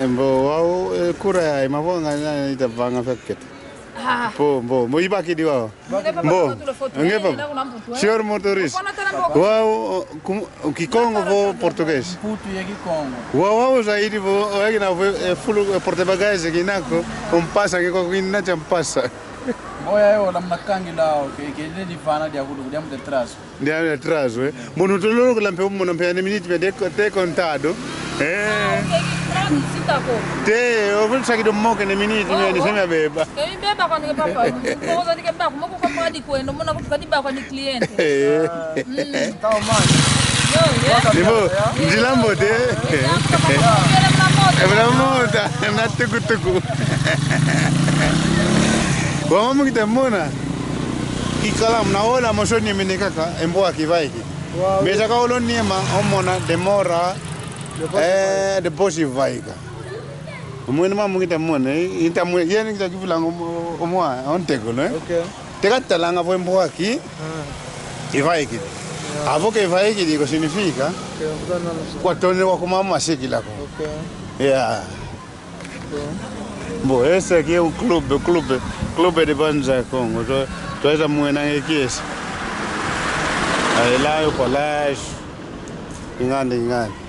Mbo wao kura ya mavonga na itavanga faket. Mbo iba kidi wao. Mbo ngepa. Senhor motorista. Wao Kikongo vo português. Puto e Kikongo. Wao zaidi vo na full porta-bagagens kinako passa que kokina champassa. Boya yo la mnakangi lao ke ni vana dia kudu dia mte trazo. Dia trazo Munu tolo ko lampe mo nampe ne minute de te contado. Te, eu vou sair do moque na minute, né? Deixa me beba. Eu beba quando eu papai. Vou usar de que beba, como eu comprar de coisa, não vou ficar de beba com o cliente. Tá mano. Tipo, de lambote. É pra moda, na tucutucu. Vamos que tem mona. Que calam na hora, mas eu nem me nekaka, emboa que vai aqui. Mas agora o lonima, mona demora. De bosi vaiga. Mwana mama ngita mwana, inta mwana yeni ngita kivulanga omwa ontego, né? Okay. Tegata langa vo emboa aqui. E vai aqui. Avo que vai aqui digo significa. Quatone wa kumama siki lako. Okay. Yeah. Bom, esse aqui é o clube de Banza Congo. Tu és a mwana aqui esse. Aí lá é o colégio. Engane.